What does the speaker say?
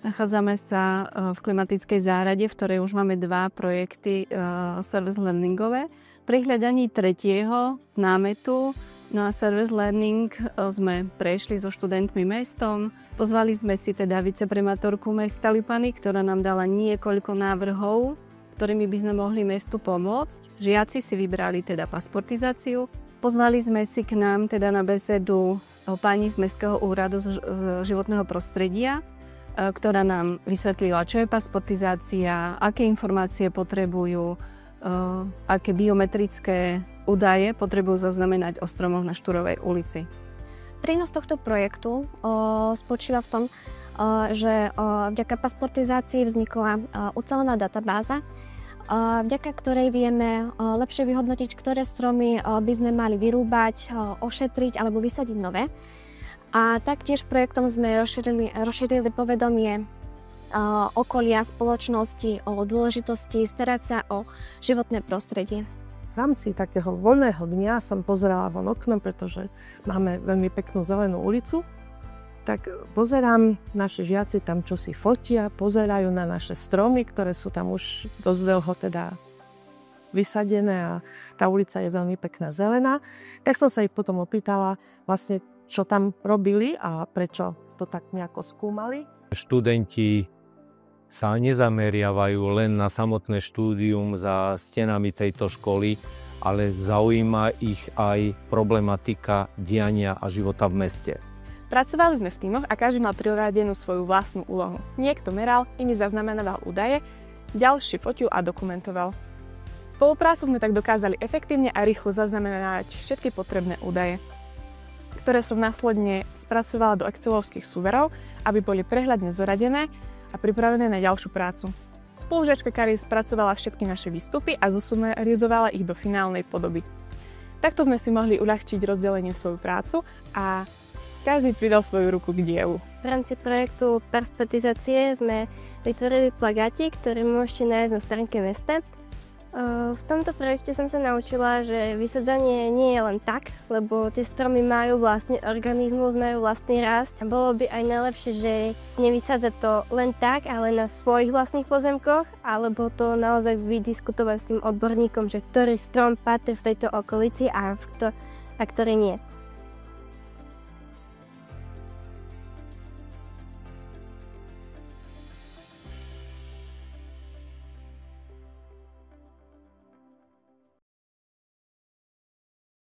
Nachádzame sa v klimatickej zárade, v ktorej už máme 2 projekty service learningové. Pri hľadaní tretieho námetu na service learning sme prešli so študentmi mestom. Pozvali sme si teda viceprimátorku mesta Lipany, ktorá nám dala niekoľko návrhov, ktorými by sme mohli mestu pomôcť. Žiaci si vybrali teda pasportizáciu. Pozvali sme si k nám teda na besedu pani z Mestského úradu z životného prostredia, ktorá nám vysvetlila, čo je pasportizácia, aké informácie potrebujú, aké biometrické údaje potrebujú zaznamenať o stromoch na Štúrovej ulici. Prínos tohto projektu spočíva v tom, že vďaka pasportizácii vznikla ucelená databáza, vďaka ktorej vieme lepšie vyhodnotiť, ktoré stromy by sme mali vyrúbať, ošetriť alebo vysadiť nové. A taktiež projektom sme rozšírili povedomie okolia spoločnosti o dôležitosti starať sa o životné prostredie. V rámci takého voľného dňa som pozerala von oknom, pretože máme veľmi peknú zelenú ulicu. Tak pozerám, naši žiaci tam čosi fotia, pozerajú na naše stromy, ktoré sú tam už dosť dlho teda vysadené a tá ulica je veľmi pekná zelená. Tak som sa ich potom opýtala vlastne, čo tam robili a prečo to tak nejako skúmali. Študenti sa nezameriavajú len na samotné štúdium za stenami tejto školy, ale zaujíma ich aj problematika diania a života v meste. Pracovali sme v tímoch a každý mal priradenú svoju vlastnú úlohu. Niekto meral, iný zaznamenával údaje, ďalší fotil a dokumentoval. Spoluprácu sme tak dokázali efektívne a rýchlo zaznamenať všetky potrebné údaje, ktoré som následne spracovala do excelovských súverov, aby boli prehľadne zoradené a pripravené na ďalšiu prácu. Spolužiačka Kari spracovala všetky naše výstupy a zosumarizovala ich do finálnej podoby. Takto sme si mohli uľahčiť rozdelením svoju prácu a každý pridal svoju ruku k dielu. V rámci projektu pasportizácie sme vytvorili plagáty, ktoré môžete nájsť na stránke mesta. V tomto projekte som sa naučila, že vysadzanie nie je len tak, lebo tie stromy majú vlastný organizmus, majú vlastný rast. A bolo by aj najlepšie, že nevysádzať to len tak, ale na svojich vlastných pozemkoch, alebo to naozaj vydiskutovať s tým odborníkom, že ktorý strom patrí v tejto okolici a ktorý nie.